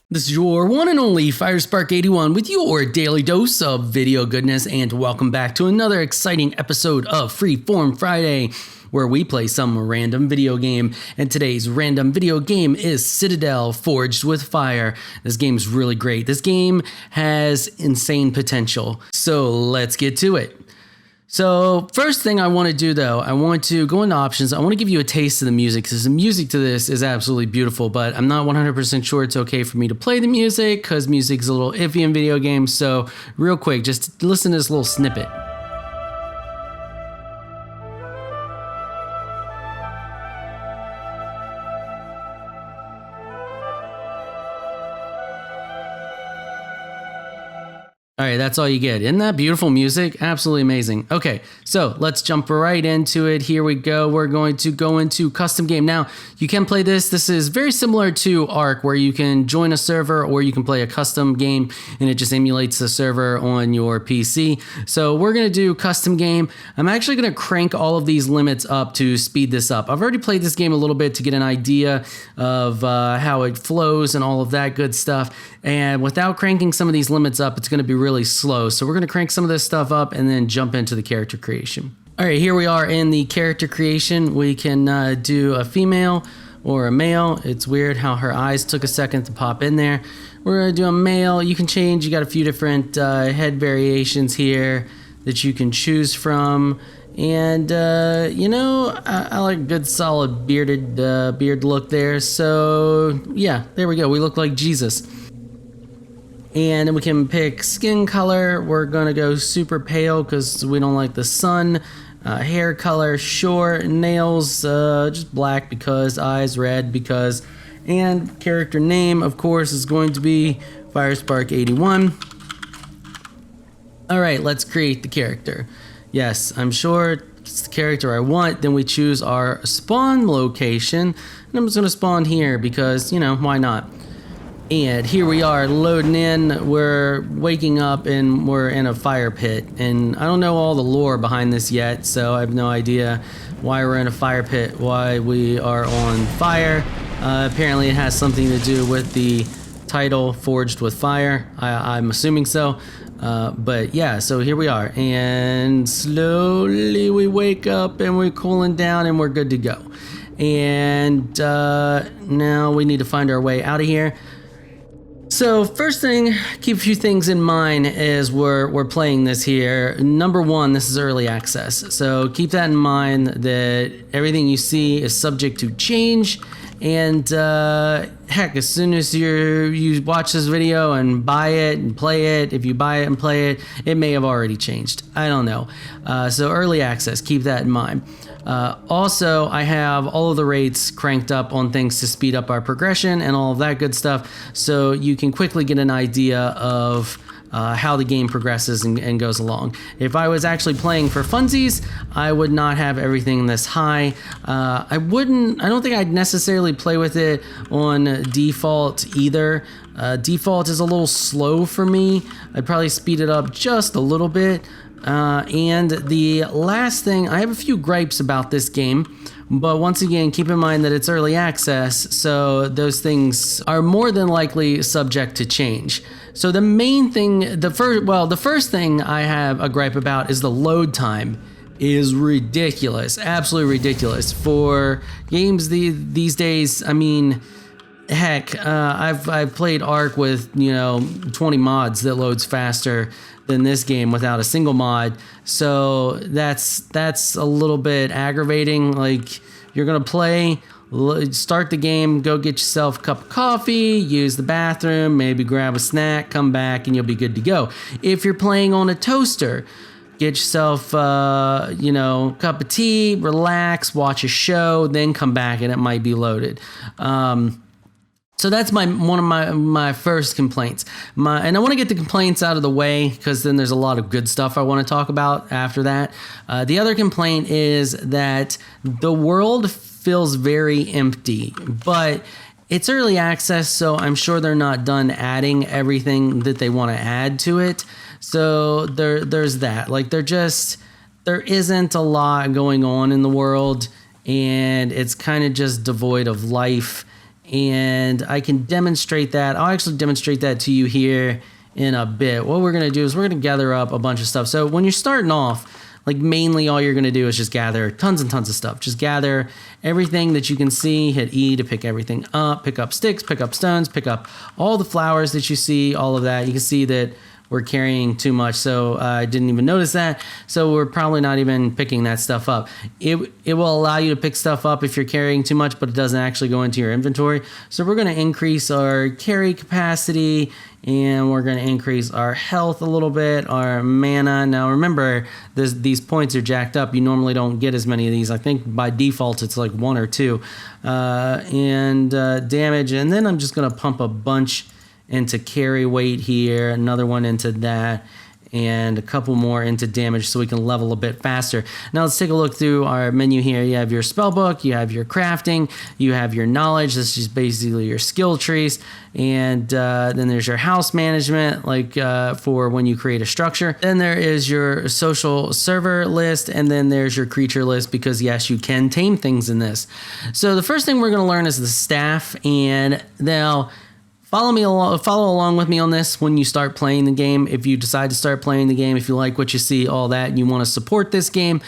This is your one and only Firespark81 with your daily dose of video goodness, and welcome back to another exciting episode of Freeform Friday, where we play some random video game. And today's random video game is Citadel Forged with Fire. This game is really great. This game has insane potential. So let's get to it. So first thing I want to do though, I want to go into options. I want to give you a taste of the music because the music to this is absolutely beautiful, but I'm not 100% sure it's okay for me to play the music because music is a little iffy in video games. So real quick, just listen to this little snippet. All right, that's all you get. Isn't that beautiful music? Absolutely amazing. Okay, so let's jump right into it. Here we go. We're going to go into custom game. Now, you can play this. This is very similar to Ark, where you can join a server or you can play a custom game and it just emulates the server on your PC. So we're going to do custom game. I'm actually going to crank all of these limits up to speed this up. I've already played this game a little bit to get an idea of how it flows and all of that good stuff. And without cranking some of these limits up, it's going to be really slow. So we're going to crank some of this stuff up and then jump into the character creation. All right, here we are in the character creation. We can do a female or a male. It's weird how her eyes took a second to pop in there. We're going to do a male. You can change. You got a few different head variations here that you can choose from. And, you know, I like a good solid beard look there. So, yeah, there we go. We look like Jesus. And then we can pick skin color. We're gonna go super pale because we don't like the sun. Hair color, short. Nails, just black because. Eyes, red because. And character name, of course, is going to be Firespark81. All right, let's create the character. Yes, I'm sure it's the character I want. Then we choose our spawn location. And I'm just gonna spawn here because, you know, why not? And here we are loading in. We're waking up and we're in a fire pit. And I don't know all the lore behind this yet, so I have no idea why we're in a fire pit, why we are on fire. Apparently it has something to do with the title, Forged with Fire. I'm assuming so. But yeah, so here we are. And slowly we wake up and we're cooling down and we're good to go. And now we need to find our way out of here. So first thing, keep a few things in mind as we're playing this here. Number one, this is early access. So keep that in mind that everything you see is subject to change. And heck, as soon as you watch this video and buy it and play it, if you buy it and play it, it may have already changed. I don't know. So early access, keep that in mind. Also, I have all of the rates cranked up on things to speed up our progression and all of that good stuff, so you can quickly get an idea of how the game progresses and goes along. If I was actually playing for funsies, I would not have everything this high. I don't think I'd necessarily play with it on default either. Default is a little slow for me. I'd probably speed it up just a little bit. And the last thing, I have a few gripes about this game, but once again, keep in mind that it's early access, so those things are more than likely subject to change. So the main thing, the first thing I have a gripe about is the load time is ridiculous, absolutely ridiculous. For games these days, I mean, heck, I've played Ark with, 20 mods that loads faster than this game without a single mod. So that's a little bit aggravating. Like, you're gonna play, start the game, go get yourself a cup of coffee, use the bathroom, maybe grab a snack, come back, and you'll be good to go. If you're playing on a toaster, get yourself, cup of tea, relax, watch a show, then come back and it might be loaded. So that's one of my first complaints. And I want to get the complaints out of the way because then there's a lot of good stuff I want to talk about after that. The other complaint is that the world feels very empty, but it's early access, so I'm sure they're not done adding everything that they want to add to it. So there's that. Like, there isn't a lot going on in the world, and it's kind of just devoid of life. and I can demonstrate that. I'll actually demonstrate that to you here in a bit. What we're gonna do is we're gonna gather up a bunch of stuff. So when you're starting off, like mainly all you're gonna do is just gather tons and tons of stuff. Just gather everything that you can see, hit E to pick everything up, pick up sticks, pick up stones, pick up all the flowers that you see, all of that. You can see that we're carrying too much, so I didn't even notice that. So we're probably not even picking that stuff up. It will allow you to pick stuff up if you're carrying too much, but it doesn't actually go into your inventory. So we're gonna increase our carry capacity, and we're gonna increase our health a little bit, our mana. Now remember, these points are jacked up. You normally don't get as many of these. I think by default it's like 1 or 2. And damage, and then I'm just gonna pump a bunch into carry weight here, another one into that, and a couple more into damage so we can level a bit faster. Now let's take a look through our menu here. You have your spell book, you have your crafting, you have your knowledge. This is basically your skill trees, and then there's your house management, like for when you create a structure. Then there is your social server list, and then there's your creature list, because yes, you can tame things in this. So the first thing we're going to learn is the staff, and now follow along with me on this when you start playing the game. If you decide to start playing the game, if you like what you see, all that, and you want to support this game,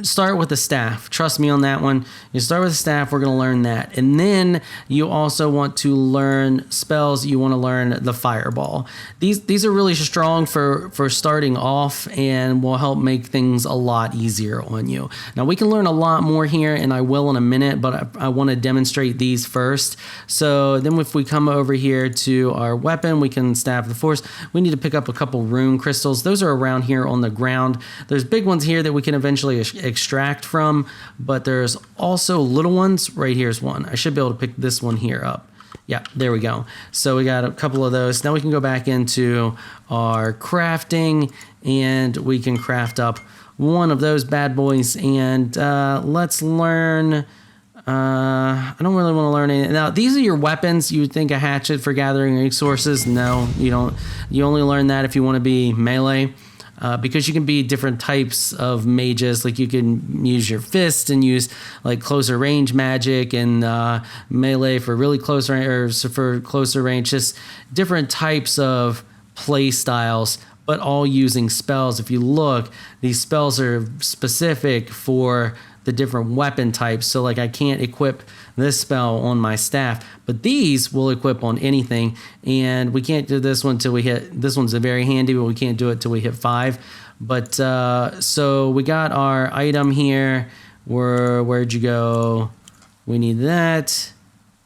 start with the staff. Trust me on that one. You start with the staff, we're going to learn that. And then you also want to learn spells. You want to learn the fireball. These are really strong for starting off and will help make things a lot easier on you. Now we can learn a lot more here, and I will in a minute, but I want to demonstrate these first. So then if we come over here to our weapon, we can stab the force. We need to pick up a couple rune crystals. Those are around here on the ground. There's big ones here that we can eventually extract from, but there's also little ones. Right here's one. I should be able to pick this one here up. Yeah, there we go. So we got a couple of those. Now we can go back into our crafting, and we can craft up one of those bad boys, and let's learn. I don't really want to learn anything. Now, these are your weapons. You would think a hatchet for gathering resources. No, you don't. You only learn that if you want to be melee, because you can be different types of mages. Like you can use your fist and use like closer range magic, and melee for really close range, or for closer range. Just different types of play styles, but all using spells. If you look, these spells are specific for the different weapon types. So like I can't equip this spell on my staff, but these will equip on anything. And we can't do this one till we hit, this one's very handy, but we can't do it till we hit 5. But so we got our item here. Where'd you go? We need that.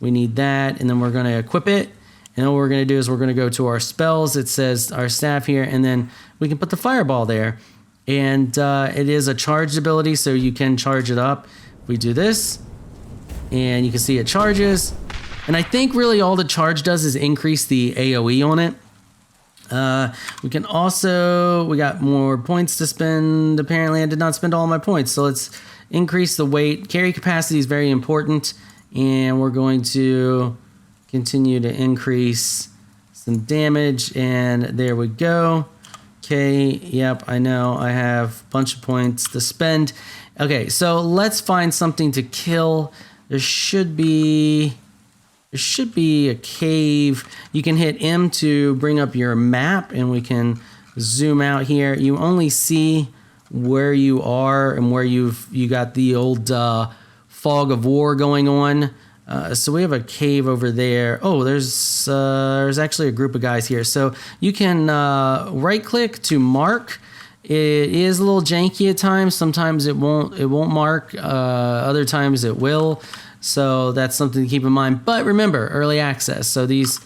We need that. And then we're going to equip it. And what we're going to do is we're going to go to our spells. It says our staff here, and then we can put the fireball there. And it is a charged ability, so you can charge it up. We do this, and you can see it charges. And I think really all the charge does is increase the AoE on it. We can also, we got more points to spend. Apparently I did not spend all my points, so let's increase the weight. Carry capacity is very important, and we're going to continue to increase some damage, and there we go. Okay, yep, I know I have a bunch of points to spend. Okay, so let's find something to kill. There should be a cave. You can hit M to bring up your map, and we can zoom out here. You only see where you are and where you got the old fog of war going on. So we have a cave over there. Oh, there's actually a group of guys here. So you can right click to mark. It is a little janky at times. Sometimes it won't mark. Other times it will. So that's something to keep in mind. But remember, early access. So these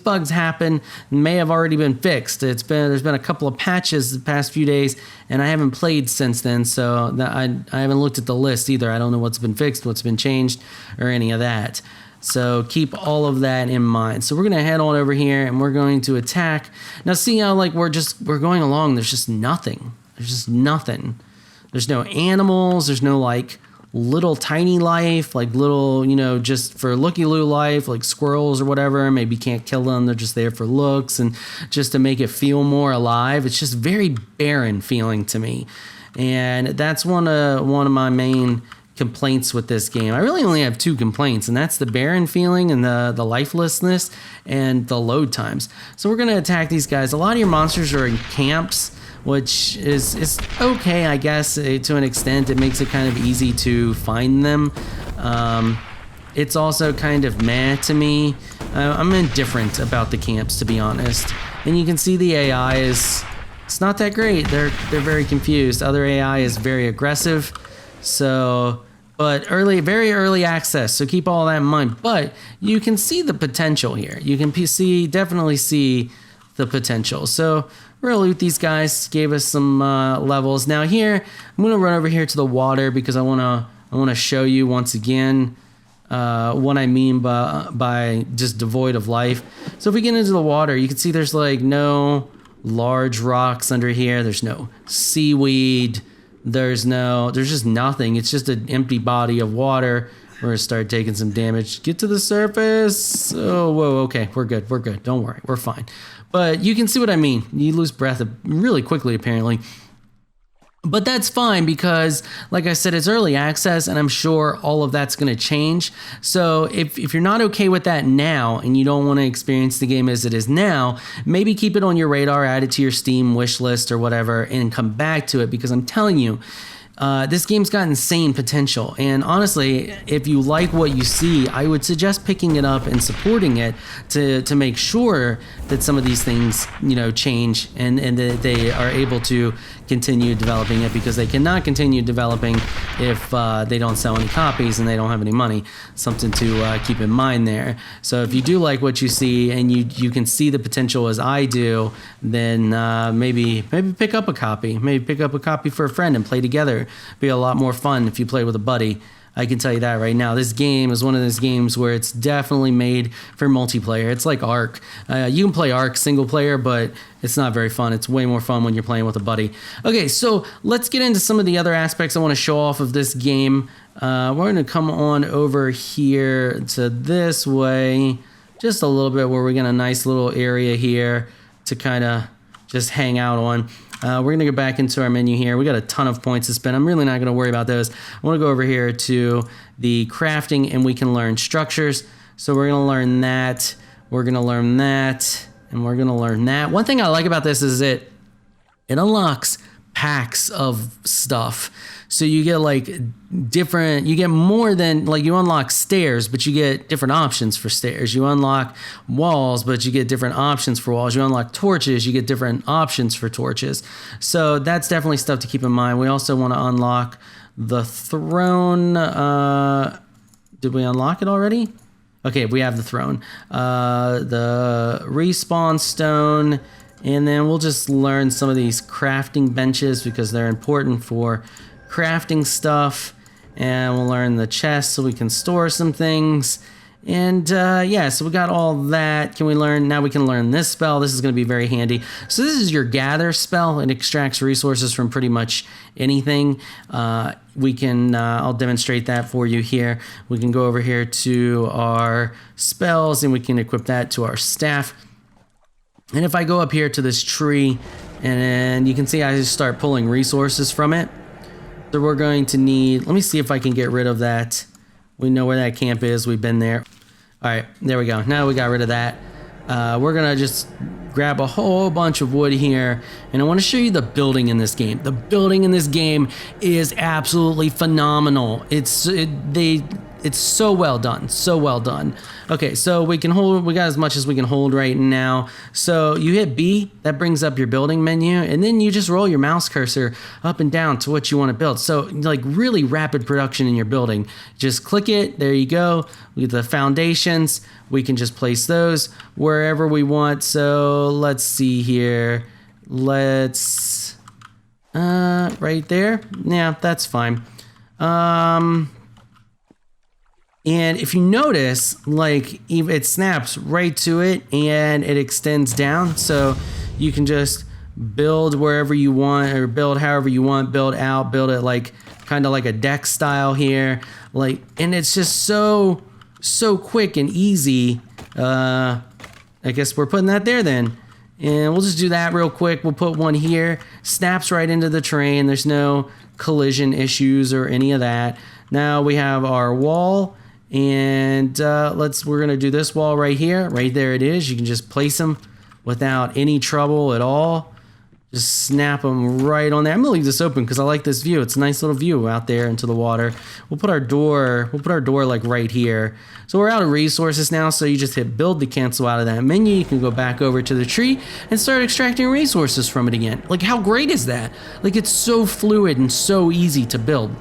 bugs happen, may have already been fixed. There's been a couple of patches the past few days, and I haven't played since then. So I haven't looked at the list either. I don't know what's been fixed, what's been changed, or any of that. So keep all of that in mind. So we're gonna head on over here, and we're going to attack. Now see how like we're going along. There's just nothing. There's just nothing. There's no animals. There's no like little tiny life, like little, just for looky-loo life, like squirrels or whatever. Maybe can't kill them. They're just there for looks and just to make it feel more alive. It's just very barren feeling to me. And that's one of my main complaints with this game. I really only have 2 complaints, and that's the barren feeling and the lifelessness and the load times. So we're gonna attack these guys. A lot of your monsters are in camps, which is okay, I guess, to an extent. It makes it kind of easy to find them. It's also kind of meh to me. I'm indifferent about the camps, to be honest. And you can see the AI it's not that great. They're very confused. Other AI is very aggressive. So, but very early access. So keep all that in mind. But you can see the potential here. You can definitely see the potential. So we're gonna loot these guys. Gave us some levels. Now here, I'm gonna run over here to the water because I wanna show you once again what I mean by just devoid of life. So if we get into the water, you can see there's like no large rocks under here. There's no seaweed. There's just nothing. It's just an empty body of water. We're gonna start taking some damage. Get to the surface. Oh, whoa, okay, we're good. Don't worry, we're fine. But you can see what I mean. You lose breath really quickly, apparently. But that's fine because, like I said, it's early access, and I'm sure all of that's going to change. So if you're not okay with that now and you don't want to experience the game as it is now, maybe keep it on your radar, add it to your Steam wish list or whatever, and come back to it, because I'm telling you, this game's got insane potential. And honestly, if you like what you see, I would suggest picking it up and supporting it to make sure that some of these things, change and that they are able to continue developing it, because they cannot continue developing if they don't sell any copies and they don't have any money. Something to keep in mind there. So if you do like what you see and you can see the potential as I do, then maybe pick up a copy. Maybe pick up a copy for a friend and play together. Be a lot more fun if you play with a buddy. I can tell you that right now. This game is one of those games where it's definitely made for multiplayer. It's like Ark. You can play Ark single player, but it's not very fun. It's way more fun when you're playing with a buddy. Okay, so let's get into some of the other aspects I want to show off of this game. We're going to come on over here to this way, just a little bit, where we get a nice little area here to kind of just hang out on. We're going to go back into our menu here. We got a ton of points to spend. I'm really not going to worry about those. I want to go over here to the crafting, and we can learn structures. So we're going to learn that. We're going to learn that. And we're going to learn that. One thing I like about this is it unlocks packs of stuff. So you get you get more than, you unlock stairs, but you get different options for stairs. You unlock walls, but you get different options for walls. You unlock torches, you get different options for torches. So that's definitely stuff to keep in mind. We also want to unlock the throne. Did we unlock it already? Okay, we have the throne. The respawn stone. And then we'll just learn some of these crafting benches because they're important for crafting stuff. And we'll learn the chest so we can store some things. And yeah, so we got all that. Now we can learn this spell. This is going to be very handy. So this is your gather spell. It extracts resources from pretty much anything. I'll demonstrate that for you here. We can go over here to our spells and we can equip that to our staff. And if I go up here to this tree, and you can see I just start pulling resources from it. So we're going to need, let me see if I can get rid of that. We know where that camp is. We've been there. All right, there we go. Now we got rid of that. We're going to just grab a whole bunch of wood here. And I want to show you the building in this game. The building in this game is absolutely phenomenal. It's so well done, so well done. Okay, so we got as much as we can hold right now. So you hit B, that brings up your building menu, and then you just roll your mouse cursor up and down to what you want to build. So really rapid production in your building. Just click it, there you go. We get the foundations. We can just place those wherever we want. So let's see here. Let's, right there. Yeah, that's fine. And if you notice, it snaps right to it and it extends down. So you can just build wherever you want or build however you want, build out, build it kind of like a deck style here. And it's just so quick and easy. I guess we're putting that there then. And we'll just do that real quick. We'll put one here, snaps right into the terrain. There's no collision issues or any of that. Now we have our wall, and we're gonna do this wall right here. Right there it is. You can just place them without any trouble at all. Just snap them right on there. I'm gonna leave this open because I like this view. It's a nice little view out there into the water. We'll put our door like right here. So we're out of resources now, so you just hit build to cancel out of that menu. You can go back over to the tree and start extracting resources from it again. Like, how great is that? Like, it's so fluid and so easy to build.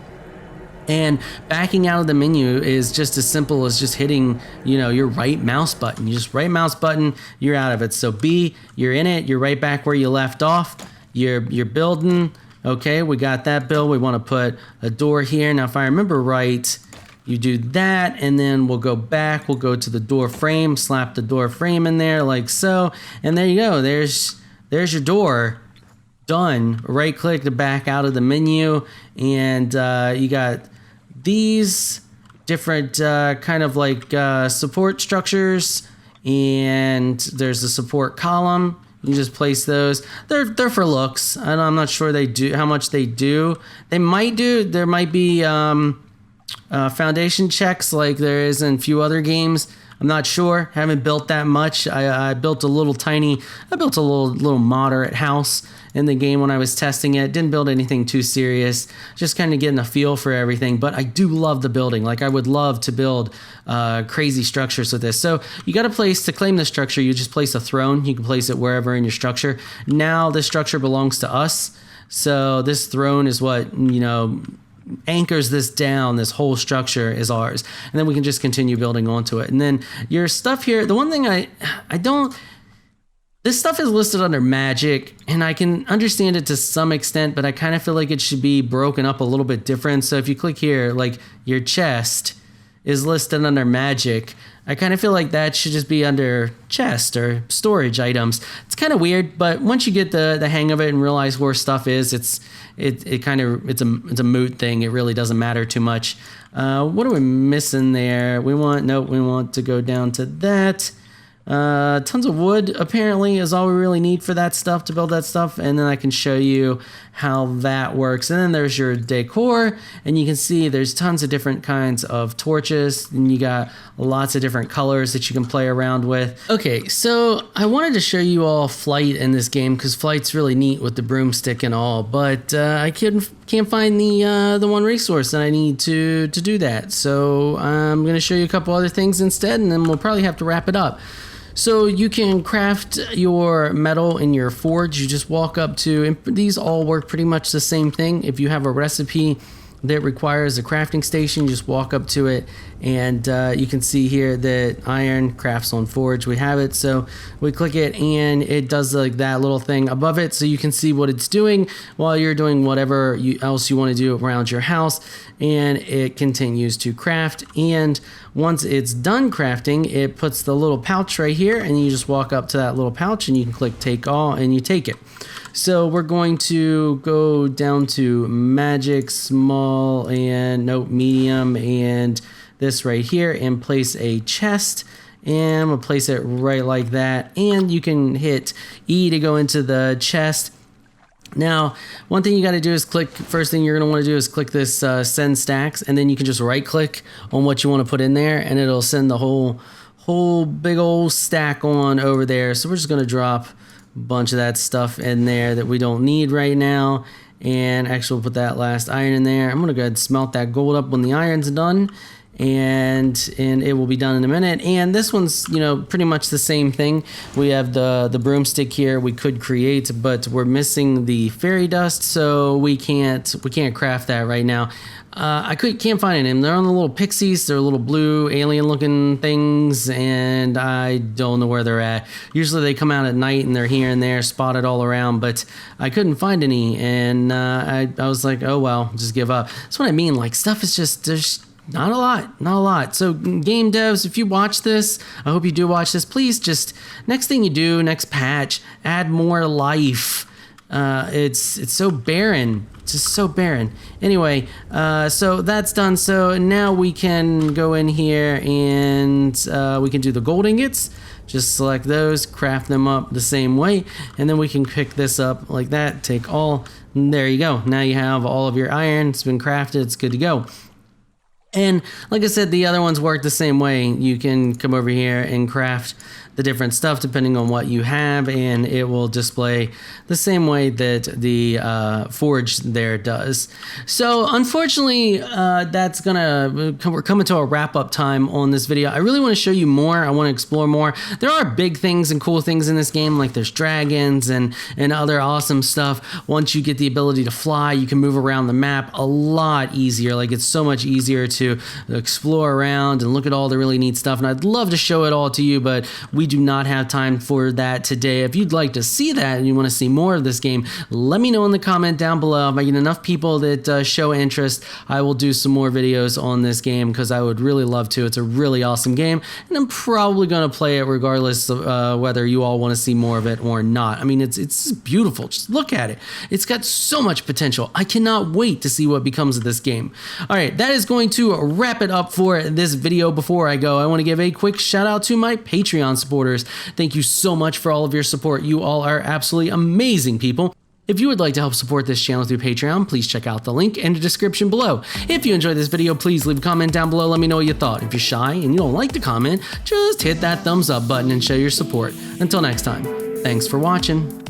And backing out of the menu is just as simple as just hitting, your right mouse button. You just right mouse button, you're out of it. So B, you're in it, you're right back where you left off. You're building. Okay, we got that build. We want to put a door here. Now, if I remember right, you do that, and then we'll go back. We'll go to the door frame, slap the door frame in there like so. And there you go. There's your door. Done. Right click to back out of the menu, and you got these different kind of like support structures, and there's a support column. You just place those. They're for looks. I'm not sure how much they do. They might do. There might be foundation checks like there is in a few other games. I'm not sure. Haven't built that much. I built a little moderate house in the game when I was testing it. Didn't build anything too serious. Just kind of getting a feel for everything. But I do love the building. Like, I would love to build crazy structures with this. So you got a place to claim the structure. You just place a throne. You can place it wherever in your structure. Now this structure belongs to us. So this throne is what, anchors this down. This whole structure is ours, and then we can just continue building onto it. And then your stuff here, the one thing this stuff is listed under magic, and I can understand it to some extent, but I kind of feel like it should be broken up a little bit different. So if you click here, like, your chest is listed under magic, I kind of feel like that should just be under chest or storage items. It's kind of weird, but once you get the hang of it and realize where stuff is, it's a moot thing. It really doesn't matter too much. What are we missing there? We want to go down to that. Tons of wood apparently is all we really need for that stuff, to build that stuff, and then I can show you how that works. And then there's your decor, and you can see there's tons of different kinds of torches, and you got lots of different colors that you can play around with. Okay, so I wanted to show you all flight in this game because flight's really neat with the broomstick and all, but I can't find the one resource that I need to do that. So I'm gonna show you a couple other things instead, and then we'll probably have to wrap it up. So you can craft your metal in your forge. You just walk up to, and these all work pretty much the same thing. If you have a recipe that requires a crafting station, you just walk up to it, and you can see here that iron crafts on forge. We have it, so we click it, and it does like that little thing above it, so you can see what it's doing while you're doing whatever else you want to do around your house, and it continues to craft. And once it's done crafting, it puts the little pouch right here, and you just walk up to that little pouch, and you can click take all, and you take it. So we're going to go down to magic, small, and medium, and this right here, and place a chest, and we'll place it right like that. And you can hit E to go into the chest. Now, one thing you got to do is first thing you're going to want to do is click this send stacks, and then you can just right click on what you want to put in there, and it'll send the whole big old stack on over there. So we're just going to drop bunch of that stuff in there that we don't need right now, and actually we'll put that last iron in there. I'm gonna go ahead and smelt that gold up when the iron's done, and it will be done in a minute. And this one's pretty much the same thing. We have the broomstick here we could create, but we're missing the fairy dust, so we can't craft that right now. I can't find them. They're on the little pixies. They're little blue alien looking things, and I don't know where they're at. Usually they come out at night and they're here and there spotted all around, but I couldn't find any, and I was like, oh well, just give up. That's what I mean. Like, stuff is just, there's not a lot. So game devs, if you watch this, I hope you do watch this, please just, next thing you do, next patch, add more life. It's so barren. It's just so barren. Anyway, so that's done. So now we can go in here and we can do the gold ingots. Just select those, craft them up the same way, and then we can pick this up like that, take all, and there you go. Now you have all of your iron. It's been crafted. It's good to go. And like I said, the other ones work the same way. You can come over here and craft the different stuff depending on what you have, and it will display the same way that the Forged there does. So unfortunately, we're coming to a wrap-up time on this video. I really want to show you more. I want to explore more. There are big things and cool things in this game, like there's dragons and other awesome stuff. Once you get the ability to fly, you can move around the map a lot easier. Like, it's so much easier to explore around and look at all the really neat stuff, and I'd love to show it all to you, but we do not have time for that today. If you'd like to see that and you want to see more of this game, let me know in the comment down below. If I get enough people that show interest, I will do some more videos on this game, because I would really love to. It's a really awesome game, and I'm probably going to play it regardless of whether you all want to see more of it or not. I mean, it's beautiful. Just look at it. It's got so much potential. I cannot wait to see what becomes of this game. All right, that is going to wrap it up for this video. Before I go, I want to give a quick shout out to my Patreon supporters. Thank you so much for all of your support. You all are absolutely amazing people. If you would like to help support this channel through Patreon, please check out the link in the description below. If you enjoyed this video, please leave a comment down below. Let me know what you thought. If you're shy and you don't like to comment, just hit that thumbs up button and show your support. Until next time, thanks for watching.